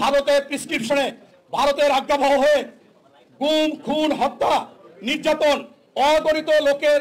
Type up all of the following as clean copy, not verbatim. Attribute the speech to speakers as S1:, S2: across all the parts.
S1: ভারতের প্রেসক্রিপশনে, ভারতের আজ্ঞাবহ হয়ে গুম, খুন, হত্যা, নির্যাতন, অগণিত লোকের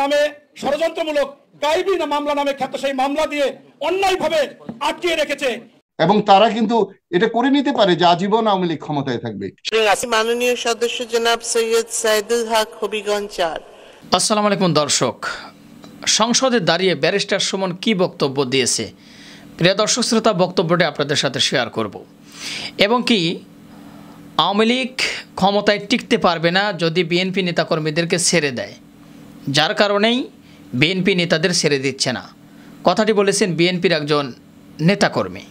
S1: নামে ষড়যন্ত্রমূলক গাইবি মামলা নামে খ্যাত সেই মামলা দিয়ে অন্যায়ভাবে আটকিয়ে রেখেছে
S2: এবং তারা কিন্তু এটা করে নিতে পারে যে আজীবন আওয়ামী লীগ ক্ষমতায় থাকবে।
S3: মাননীয় সদস্য জনাব সৈয়দ সাইদুল হক, হবিগঞ্জ ৪।
S4: আসসালামু আলাইকুম দর্শক, সংসদে দাঁড়িয়ে ব্যারিস্টার সুমন কি বক্তব্য দিয়েছে, প্রিয় দর্শক শ্রোতা, বক্তব্যটি আপনাদের সাথে শেয়ার করব এবং কি আওয়ামী লীগ ক্ষমতায় টিকতে পারবে না যদি বিএনপি নেতাকর্মীদেরকে ছেড়ে দেয়, যার কারণেই বিএনপি নেতাদের ছেড়ে দিচ্ছে না। কথাটি বলেছেন বিএনপির একজন নেতাকর্মী।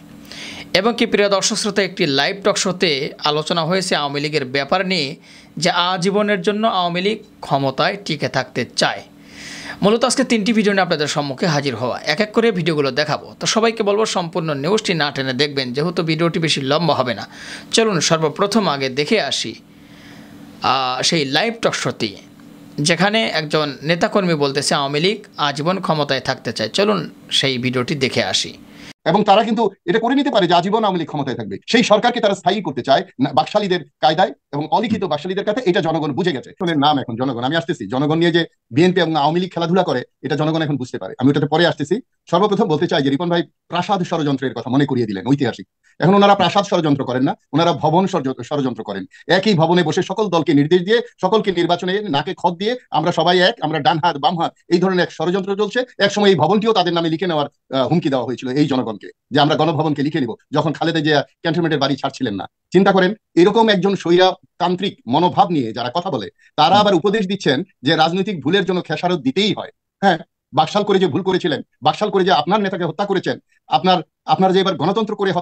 S4: এবং কি প্রিয় দর্শক শ্রোতা, একটি লাইভ টক শোতে আলোচনা হয়েছে আওয়ামী লীগের ব্যাপার নিয়ে, যে আজীবনের জন্য আওয়ামী লীগ ক্ষমতায় টিকে থাকতে চায়। মূলত আজকে 3টি ভিডিও নিয়ে আপনাদের সম্মুখে হাজির হওয়া, এক এক করে ভিডিওগুলো দেখাবো। তো সবাইকে বলবো সম্পূর্ণ নিউজটি না টেনে দেখবেন, যেহেতু ভিডিওটি বেশি লম্বা হবে না। চলুন সর্বপ্রথম আগে দেখে আসি সেই লাইভ টক শোটি, যেখানে একজন নেতাকর্মী বলতেছে আওয়ামী লীগ আজীবন ক্ষমতায় থাকতে চায়। চলুন সেই ভিডিওটি দেখে আসি।
S2: এবং তারা কিন্তু এটা করে নিতে পারে যে আজীবন আওয়ামী লীগ ক্ষমতায় থাকবে। সেই সরকারকে তারা স্থায়ী করতে চায় বাকশালীদের কায়দায় এবং অলিখিত বাকশালীদের কাছে। এটা জনগণ বুঝে গেছে। নাম এখন জনগণ, আমি আসতেছি, জনগণ নিয়ে যে বিএনপি এবং আওয়ামী লীগ খেলাধুলা করে এটা জনগণ এখন বুঝতে পারে। আমি ওটাতে পরে আসতেছি। সর্বপ্রথম বলতে চাই যে রিপন ভাই প্রাসাদ ষড়যন্ত্রের কথা মনে করিয়ে দিলেন, ঐতিহাসিক। এখন ওনারা প্রাসাদ ষড়যন্ত্র করেন না, ওনারা ভবন ষড়যন্ত্র করেন। একই ভবনে বসে সকল দলকে নির্দেশ দিয়ে, সকলকে নির্বাচনে নাকে খত দিয়ে, আমরা সবাই এক, আমরা ডান হাত বাম হাত, এই ধরনের এক ষড়যন্ত্র চলছে। একসময় এই ভবনটিও তাদের নামে লিখে নেওয়ার হুমকি দেওয়া হয়েছিল এই জনগণকে, যে আমরা গণভবনকে লিখে নিব, যখন খালেদা জিয়া ক্যান্টনমেন্টের বাড়ি ছাড়ছিলেন না। চিন্তা করেন, এরকম একজন স্বৈরতান্ত্রিক মনোভাব নিয়ে যারা কথা বলে, তারা আবার উপদেশ দিচ্ছেন যে রাজনৈতিক ভুলের জন্য খেসারত দিতেই হয়। হ্যাঁ, বাকশাল করে যে ভুল করেছিলেন, বাকশাল করে যে আপনার নেতাকে হত্যা করেছেন, আপনার যে এবার গণতন্ত্রকে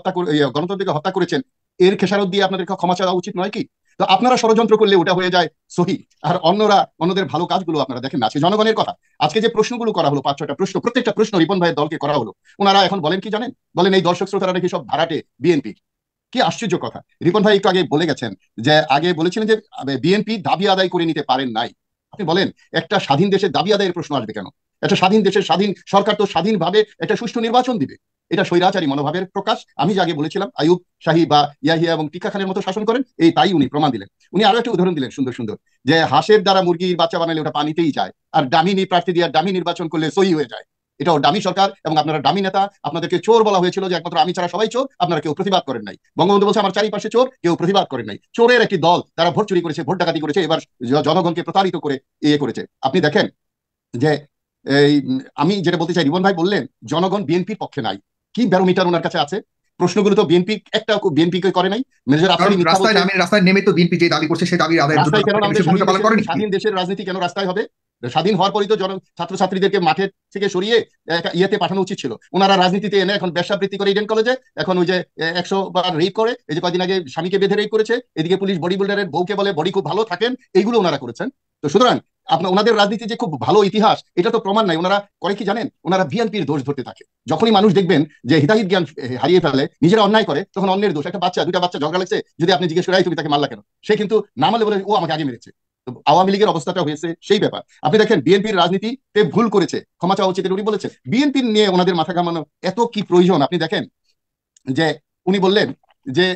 S2: হত্যা করেছেন, এর খেসারত দিয়ে আপনাদেরকে ক্ষমা চাওয়া উচিত নয় কি? তো আপনারা ষড়যন্ত্র করলে ওটা হয়ে যায় সহি, আর অন্যদের ভালো কাজগুলো আপনারা দেখেন না। আছে জনগণের কথা। আজকে যে প্রশ্নগুলো করা হলো, 5-6টা প্রশ্ন, প্রত্যেকটা প্রশ্ন রিপন ভাইয়ের দলকে করা হলো। ওনারা এখন বলেন কি জানেন? বলেন এই দর্শক শ্রোতারা নাকি সব ভাড়াটে বিএনপি। কি আশ্চর্য কথা! রিপন ভাই একটু আগে বলে গেছেন যে, আগে বলেছিলেন যে বিএনপি দাবি আদায় করে নিতে পারেন নাই। আপনি বলেন, একটা স্বাধীন দেশের দাবি আদায়ের প্রশ্ন আসবে কেন? একটা স্বাধীন দেশের স্বাধীন সরকার তো স্বাধীনভাবে একটা সুষ্ঠু নির্বাচন দিবে। এটা স্বৈরাচারী মনোভাবের প্রকাশ। আমি যে আগে বলেছিলাম আইয়ুব শাহী বা ইয়াহিয়া এবং টিকা খানের মতো শাসন করেন, তাই উনি প্রমাণ দিলেন। উনি আরো একটা উদাহরণ দিলেন সুন্দর সুন্দর, যে হাঁসের দ্বারা মুরগির বাচ্চা বানালে ওটা পানিতেই যায়, আর ডামি প্রার্থী দিয়ে ডামি নির্বাচন করলে সহি হয়ে যায়। এটাও ডামি সরকার এবং আপনারা ডামি নেতা। আপনাদেরকে চোর বলা হয়েছিল, যে একমাত্র আমি ছাড়া সবাই চোর, আপনারা কেউ প্রতিবাদ করেন নাই। বঙ্গবন্ধু বলছে আমার চারিপাশে চোর, কেউ প্রতিবাদ করেন নাই। চোরের একটি দল, তারা ভোট চুরি করেছে, ভোট ডাকাতি করেছে, এবার জনগণকে প্রতারিত করে করেছে। আপনি দেখেন যে আমি যেটা বলতে চাই, রিপন ভাই বললেন জনগণ বিএনপির পক্ষে নাই। কি ব্যারোমিটার ওনার কাছে আছে? প্রশ্নগুলো তো বিএনপি কে করে নাই।
S5: রাস্তায় নেমে তো বিএনপি যে দাবি করছে সেই দাবি আদায়ের জন্য
S2: স্বাধীন দেশের রাজনীতি কেন রাস্তায় হবে? স্বাধীন হওয়ার পরই তো ছাত্রছাত্রীদেরকে মাঠের থেকে সরিয়ে ইয়েতে পাঠানো উচিত ছিল। ওনারা রাজনীতিতে এনে এখন ব্যবসাবৃত্তি করে ইডেন কলেজে, এখন ওই যে 100 বার রেপ করে, এই যে কয়েকদিন আগে স্বামীকে বেঁধে রেপ করেছে, এদিকে পুলিশ বডি বিল্ডারের বউকে বলে বডি খুব ভালো থাকেন, এইগুলো ওনারা করেছেন। তো সুতরাং ওনাদের রাজনীতি যে খুব ভালো ইতিহাস, এটা তো প্রমাণ নাই। ওনারা করে কি জানেন? ওনারা বিএনপির দোষ ধরতে থাকে। যখনই মানুষ দেখবেন যে হিতাহিত জ্ঞান হারিয়ে ফেলে, নিজেরা অন্যায় করে, তখন অন্যের দোষ। একটা দুটা বাচ্চা ঝগড়া লাগছে, যদি আপনি জিজ্ঞেস করেন তুমি তাকে মারলা কেন, সে কিন্তু না মারলে বলে ও আমাকে আগে মেরেছে। আওয়ামী লীগের অবস্থাটা হয়েছে সেই ব্যাপার। আপনি দেখেন বিএনপির রাজনীতিতে ভুল করেছে, ক্ষমা চাওয়া উচিত উনি বলেছেন। বিএনপি নিয়ে ওনাদের মাথা ঘামানো এত কি প্রয়োজন? আপনি দেখেন যে উনি বললেন যে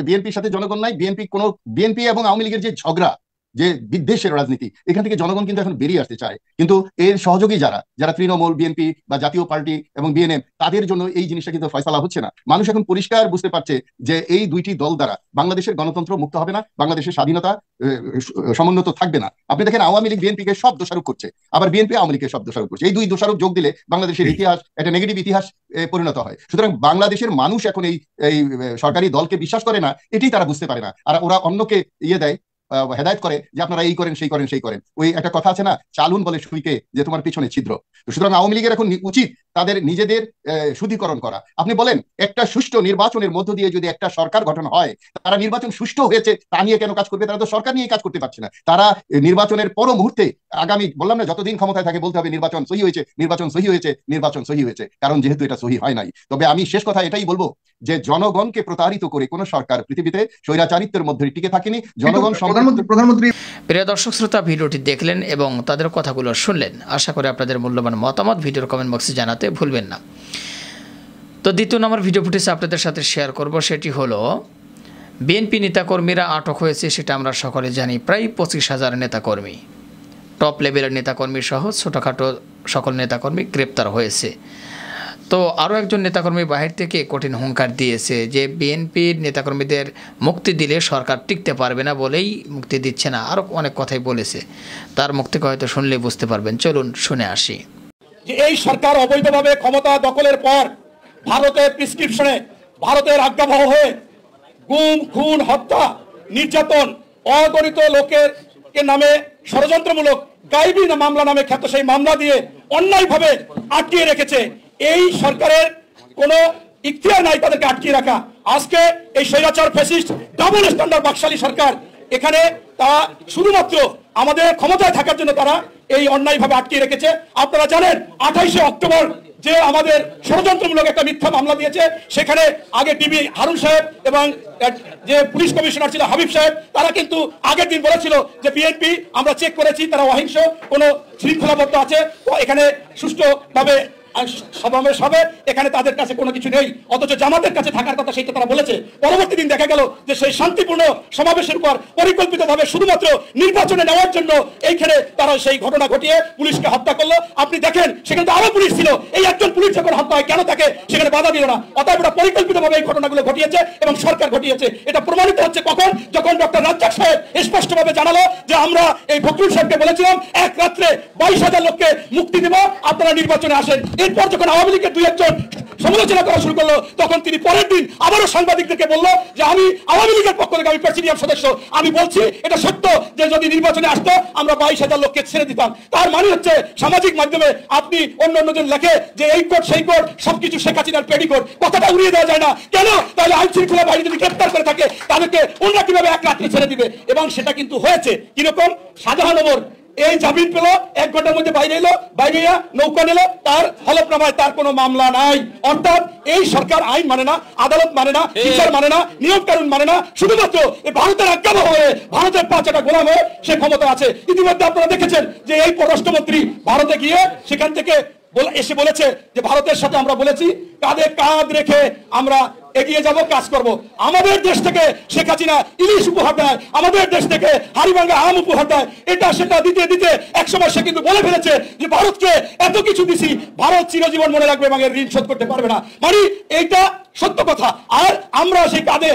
S2: বিএনপির সাথে জনগণ নাই, বিএনপি এবং আওয়ামী লীগের যে ঝগড়া, যে বিদ্বেষের রাজনীতি, এখান থেকে জনগণ কিন্তু এখন বেরিয়ে আসতে চায়। কিন্তু এর সহযোগী যারা তৃণমূল, বিএনপি বা জাতীয় পার্টি এবং বিএনএম, তাদের জন্য এই জিনিসটা কিন্তু ফয়সালা হচ্ছে না। মানুষ এখন পরিষ্কার বুঝতে পারছে যে এই দুইটি দল দ্বারা বাংলাদেশের গণতন্ত্র মুক্ত হবে না, বাংলাদেশের স্বাধীনতা সমুন্নত থাকবে না। আপনি দেখেন আওয়ামী লীগ বিএনপিকে সব দোষারোপ করছে, আবার বিএনপি আওয়ামী লীগকে সব দোষারোপ করছে। এই দুই দোষারোপ যোগ দিলে বাংলাদেশের ইতিহাস একটা নেগেটিভ ইতিহাস পরিণত হয়। সুতরাং বাংলাদেশের মানুষ এখন এই সরকারি দলকে বিশ্বাস করে না, এটাই তারা বুঝতে পারে না। আর ওরা অন্যকে দেয়, হেদায়ত করে যে আপনারা এই করেন সেই করেন। ওই একটা কথা আছে না, চালুন বলে সুইকে যে তোমার পিছনে ছিদ্র। সুতরাং আওয়ামী লীগের এখন উচিত তাদের নিজেদের শুদ্ধিকরণ করা। আপনি বলেন একটা সুষ্ঠু নির্বাচনের মধ্য দিয়ে যদি একটা সরকার গঠন হয়, তারা নির্বাচন সুষ্ঠু হয়েছে তা নিয়ে কেন কাজ করবে? তারা তো সরকার নিয়ে কাজ করতে পারছে না। তারা নির্বাচনের পর মুহূর্তে আগামী, বললাম না, যতদিন ক্ষমতায় থাকে বলতে হবে নির্বাচন সহি হয়েছে, নির্বাচন সহি হয়েছে, নির্বাচন সহি হয়েছে, কারণ যেহেতু এটা সহি হয় নাই। তবে আমি শেষ কথা এটাই বলবো যে জনগণকে প্রতারিত করে কোন সরকার পৃথিবীতে স্বৈরাচারিত্বের মধ্যে টিকে থাকেনি। জনগণ
S5: প্রধানমন্ত্রী।
S4: প্রিয় দর্শক শ্রোতা, ভিডিওটি দেখলেন এবং তাদের কথাগুলো শুনলেন। আশা করি আপনাদের মূল্যবান মতামত ভিডিওর কমেন্ট বক্সে জানাতে ভুলবেন না। তো দ্বিতীয় নম্বর ভিডিও ফুটেজ আপনাদের সাথে শেয়ার করব, সেটি হলো বিএনপি নেতাকর্মীরা আটক হয়েছে, সেটা আমরা সকলে জানি। প্রায় 25,000 নেতাকর্মী, টপ লেভেলের নেতাকর্মী সহ ছোটোখাটো সকল নেতাকর্মী গ্রেপ্তার হয়েছে। তো আরও একজন নেতাকর্মী বাহির থেকে কঠিন হুঙ্কার দিয়েছে যে বিএনপির নেতাকর্মীদের মুক্তি দিলে সরকার টিকতে পারবে না বলেই মুক্তি দিচ্ছে না, আরও অনেক কথাই বলেছে। তার মুখ থেকে হয়তো শুনলে বুঝতে পারবেন, চলুন শুনে আসি।
S1: যে এই সরকার অবৈধভাবে ক্ষমতা দখলের পর ভারতের প্রেসক্রিপশনে, ভারতের আজ্ঞাবহ হয়ে গুম, খুন, হত্যা, নির্যাতন, অগণিত লোকের নামে ষড়যন্ত্রমূলক গাইবী মামলা নামে খ্যাত সেই মামলা দিয়ে অন্যায়ভাবে আটকিয়ে রেখেছে। এই সরকারের কোনো ইখতিয়ার নাই তাদেরকে আটকিয়ে রাখা। আজকে এই স্বৈরাচার ফ্যাসিস্ট ডাবল স্ট্যান্ডার্ড বাকশালী সরকার এখানে তা শুধুমাত্র আমাদের ক্ষমতায় থাকার জন্য তারা এই অন্যায়ভাবে আটকিয়ে রেখেছে। আপনারা জানেন 28শে অক্টোবর যে আমাদের ষড়যন্ত্রমূলক একটা মিথ্যা মামলা দিয়েছে, সেখানে আগে টিভি হারুন সাহেব এবং যে পুলিশ কমিশনার ছিল হাবিব সাহেব, তারা কিন্তু আগের দিন বলেছিল যে বিএনপি আমরা চেক করেছি, তারা অহিংস, কোনো শৃঙ্খলাবদ্ধ আছে, তো এখানে সুষ্ঠুভাবে সমাবেশ হবে, এখানে তাদের কাছে কোনো কিছু নেই। অথচ জামাতের কাছে থাকার কথা সেটা তারা বলেছে। পরবর্তী দিন দেখা গেল যে সেই শান্তিপূর্ণ সমাবেশের উপর পরিকল্পিতভাবে শুধুমাত্র নির্বাচনে নেওয়ার জন্য এইখানে তারা সেই ঘটনা ঘটিয়ে পুলিশকে হত্যা করলো। আপনি দেখেন সেখানে তো আরো পুলিশ ছিল, এই একজন পুলিশ যখন হত্যা হয় কেন তাকে সেখানে বাধা দিল না? অতএব এটা পরিকল্পিতভাবে এই ঘটনাগুলো ঘটিয়েছে এবং সরকার ঘটিয়েছে। এটা প্রমাণিত হচ্ছে কখন? যখন ডক্টর রাজ্জাক সাহেব স্পষ্টভাবে জানালো যে আমরা এই ফখরুল সাহেবকে বলেছিলাম এক রাত্রে 22,000 লোককে মুক্তি দেব, আপনারা নির্বাচনে আসেন। এরপর যখন আওয়ামী লীগের 2 একজন সমালোচনা করা শুরু করলো, তখন তিনি পরের দিন আবারও সাংবাদিকদেরকে বলল যে আমি আওয়ামী লীগের পক্ষ থেকে, আমি প্রেসিডিয়াম সদস্য, আমি বলছি এটা সত্য যে যদি নির্বাচনে আসতো আমরা 22,000 লোককে ছেড়ে দিতাম। তার মানে হচ্ছে সামাজিক মাধ্যমে আপনি অন্যজন লেখে যে এই কোড সেই কোড সবকিছু শেখ হাসিনার পেডিকোড, কথাটা উড়িয়ে দেওয়া যায় না কেন? তাহলে আইন শৃঙ্খলা বাহিনী যদি গ্রেপ্তার করে থাকে তাদেরকে অন্যরা কিভাবে এক রাত্রে ছেড়ে দিবে? এবং সেটা কিন্তু হয়েছে। কিরকম? শাহজাহান ওমর এই জামিন পেল, 1 ঘন্টার মধ্যে বাইরে এলো, বাইরে নৌকা নিল, তার হলফনামায় তার কোনো মামলা নাই। অর্থাৎ এই সরকার আইন মানে না, আদালত মানে না, বিচার মানে না, নিয়ম কানুন মানে না, শুধুমাত্র ভারতের আজ্ঞাবহ হয়ে, ভারতের পাঁচটা গোলাম হয়ে সে ক্ষমতা আছে। ইতিমধ্যে আপনারা দেখেছেন যে এই পররাষ্ট্রমন্ত্রী ভারতে গিয়ে সেখান থেকে এসে বলেছে যে ভারতের সাথে আমরা বলেছি কাঁধে কাঁধ রেখে আমরা এগিয়ে যাব, কাজ করব। আমাদের দেশ থেকে শেখ হাসিনা ইলিশ উপহার দেয়, আমাদের দেশ থেকে হাড়িভাঙ্গা আম উপহার দেয়, এটা সেটা দিতে দিতে একসময় সে কিন্তু বলে ফেলেছে যে ভারতকে এত কিছু দিছি, ভারত চিরজীবন মনে রাখবে এবং এর ঋণ শোধ করতে পারবে না। মানে এইটা সত্য কথা। আর আমরা সেই কাঁধে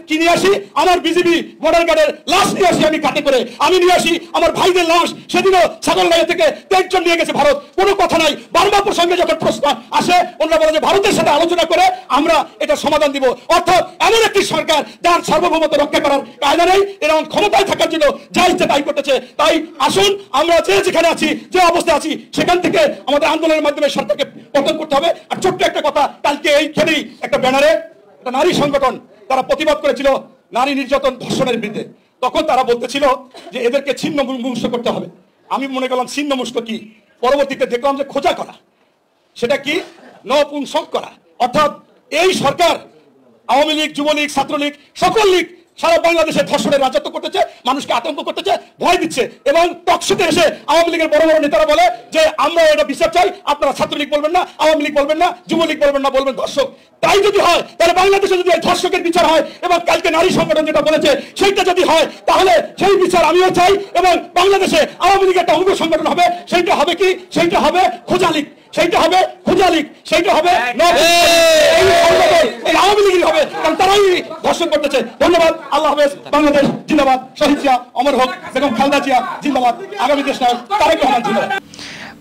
S1: কিনে আসি, আমার বিজিবি বর্ডার গার্ডের লাশ নিয়ে আসি, আমি কাটে করে আমি নিয়ে আসি আমার ভাইদের লাশ। সেদিনও ছাগলনাইয়া থেকে 23 জন নিয়ে গেছে ভারত, কোনো কথা নাই। বার্মা প্রসঙ্গে যখন প্রশ্ন আসে ওনারা বলে যে ভারতের সাথে আলোচনা করে আমরা এটা সমাধান দিব। অর্থাৎ এমন একটি সরকার যার সার্বভৌমত্ব রক্ষা করার কায়দা নেই, এরকম ক্ষমতায় থাকার জন্য যা ইচ্ছে তাই করতেছে। তাই আসুন আমরা যেখানে আছি, যে অবস্থায় আছি, সেখান থেকে আমাদের আন্দোলনের মাধ্যমে সরকারকে পতন করতে হবে। আর ছোট্ট একটা কথা, কালকে এইখানেই একটা ব্যানারে একটা নারী সংগঠন তারা প্রতিবাদ করেছিল নারী নির্যাতন ধর্ষণের বিরুদ্ধে। তখন তারা বলতেছিল যে এদেরকে ছিন্ন মুষ্ট করতে হবে। আমি মনে করলাম ছিন্ন মুষ্ট কি, পরবর্তীতে দেখলাম যে খোঁজা করা, সেটা কি নপুংসক করা। অর্থাৎ এই সরকার আওয়ামী লীগ, যুবলীগ, ছাত্রলীগ, সকল লীগ সারা বাংলাদেশে ধর্ষণের রাজত্ব করতেছে, মানুষকে আতঙ্ক করতেছে, ভয় দিচ্ছে। এবং টকশোতে এসে আওয়ামী লীগের বড় বড় নেতারা বলে যে আমরা এটা বিচার চাই, আপনারা ছাত্রলীগ বলবেন না, আওয়ামী লীগ বলবেন না, যুবলীগ বলবেন না, বলবেন ধর্ষক। তাই যদি হয় তাহলে বাংলাদেশে যদি এই ধর্ষকের বিচার হয় এবং কালকে নারী সংগঠন যেটা বলেছে সেইটা যদি হয়, তাহলে সেই বিচার আমিও চাই এবং বাংলাদেশে আওয়ামী লীগ একটা অঙ্গ সংগঠন হবে। সেইটা হবে কি? সেইটা হবে খোঁজা লীগ, সেইটা হবে খোঁজা লীগ, সেইটা হবে আওয়ামী লীগই হবে, কারণ তারাই ধর্ষণ করতেছে। ধন্যবাদ। আল্লাহ হাফেজ। বাংলাদেশ জিন্দাবাদ। শহীদ জিয়া অমর হোক। বেগম খালেদা জিয়া জিন্দাবাদ। আগামী দেশ নায়ক তারেক রহমান জিন্দাবাদ।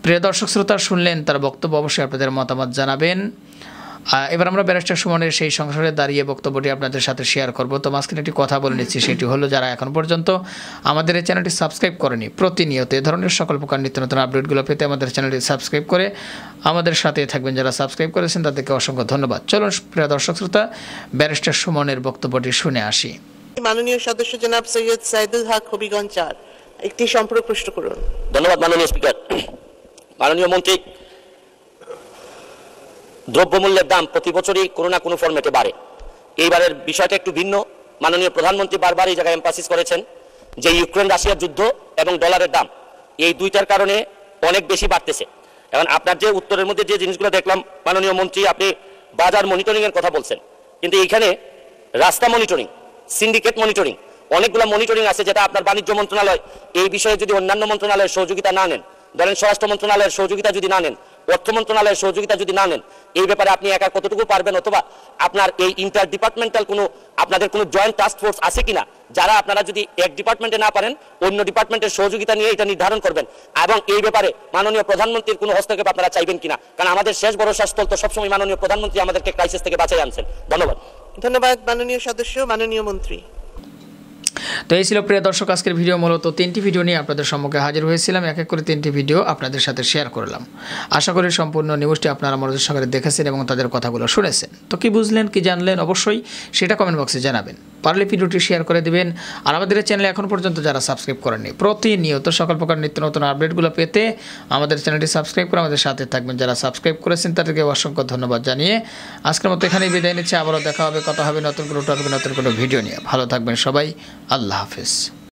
S4: প্রিয় দর্শক শ্রোতা, শুনলেন তার বক্তব্য। অবশ্যই আপনাদের মতামত জানাবেন। এবার আমরা ব্যারিস্টার সুমনের সেই সংসদে দাঁড়িয়ে বক্তব্যটি আপনাদের সাথে শেয়ার করব। তো মাঝখানে একটি কথা বলে নিচ্ছি, সেটি হলো যারা এখন পর্যন্ত আমাদের এই চ্যানেলটি সাবস্ক্রাইব করেনি, প্রতিনিয়ত এ ধরনের সকল প্রকার নিত্য নতুন আপডেটগুলো পেতে আমাদের চ্যানেলটি সাবস্ক্রাইব করে আমাদের সাথে থাকবেন। যারা সাবস্ক্রাইব করেছেন তাদেরকে অসংখ্য ধন্যবাদ। চলুন প্রিয় দর্শক শ্রোতা, ব্যারিস্টার সুমনের বক্তব্যটি শুনে আসি।
S3: মাননীয় সদস্য জনাব সৈয়দ সাইদুল হক হবিগঞ্জ 4 একটি সম্পর্ক প্রশ্ন করুন।
S6: ধন্যবাদ মাননীয় স্পিকার। মাননীয় মন্ত্রী, দ্রব্যমূল্যের দাম প্রতি বছরই কোনো না কোনো ফরম্যাটে বাড়ে। এইবারের বিষয়টা একটু ভিন্ন। মাননীয় প্রধানমন্ত্রী বারবার এই জায়গায় এমফাসিস করেছেন যে ইউক্রেন রাশিয়ার যুদ্ধ এবং ডলারের দাম, এই দুইটার কারণে অনেক বেশি বাড়তেছে। এখন আপনার যে উত্তরের মধ্যে যে জিনিসগুলো দেখলাম মাননীয় মন্ত্রী, আপনি বাজার মনিটরিং এর কথা বলছেন, কিন্তু এইখানে রাস্তা মনিটরিং, সিন্ডিকেট মনিটরিং, অনেকগুলো মনিটরিং আছে যেটা আপনার বাণিজ্য মন্ত্রণালয় এই বিষয়ে যদি অন্যান্য মন্ত্রণালয়ের সহযোগিতা না নেন, ধরেন স্বরাষ্ট্র মন্ত্রণালয়ের সহযোগিতা যদি না নেন, অর্থ মন্ত্রণালয়ের সহযোগিতা যদি না নেন, এই ব্যাপারে আপনি একা কতটুকু পারবেন, অথবা আপনার এই ইন্টার ডিপার্টমেন্টাল কোনো আপনাদের কোনো জয়েন্ট টাস্ক ফোর্স আছে কিনা যারা আপনারা যদি এক ডিপার্টমেন্টে না পারেন অন্য ডিপার্টমেন্টের সহযোগিতা নিয়ে এটা নির্ধারণ করবেন, এবং এই ব্যাপারে মাননীয় প্রধানমন্ত্রীর কোনো হস্তক্ষেপ আপনারা চাইবেন কিনা, কারণ আমাদের শেষ ভরসা স্থল তো সবসময় মাননীয় প্রধানমন্ত্রী আমাদেরকে ক্রাইসিস থেকে বাঁচাই আনছেন। ধন্যবাদ।
S3: ধন্যবাদ মাননীয় সদস্য। মাননীয় মন্ত্রী।
S4: তো এই ছিল প্রিয় দর্শক আজকের ভিডিও। মূলত 3টি ভিডিও নিয়ে আপনাদের সম্মুখে হাজির হয়েছিলাম, এক এক করে 3টি ভিডিও আপনাদের সাথে শেয়ার করলাম। আশা করি সম্পূর্ণ নিউজটি আপনারা মনোযোগ সহকারে দেখেছেন এবং তাদের কথাগুলো শুনেছেন। তো কি বুঝলেন, কি জানলেন, অবশ্যই সেটা কমেন্ট বক্সে জানাবেন। পারলে ভিডিওটি শেয়ার করে দিবেন। আর আমাদের চ্যানেলে এখন পর্যন্ত যারা সাবস্ক্রাইব করেননি, প্রতিনিয়ত সকল প্রকার নিত্য নতুন আপডেটগুলো পেতে আমাদের চ্যানেলটি সাবস্ক্রাইব করে আমাদের সাথে থাকবেন। যারা সাবস্ক্রাইব করেছেন তাদেরকে অসংখ্য ধন্যবাদ জানিয়ে আজকের মতো এখানেই বিদায় নিচ্ছে। আবারও দেখা হবে, কথা হবে নতুন কোনো টপিকে, নতুন কোনো ভিডিও নিয়ে। ভালো থাকবেন সবাই। আল্লাহ হাফেজ।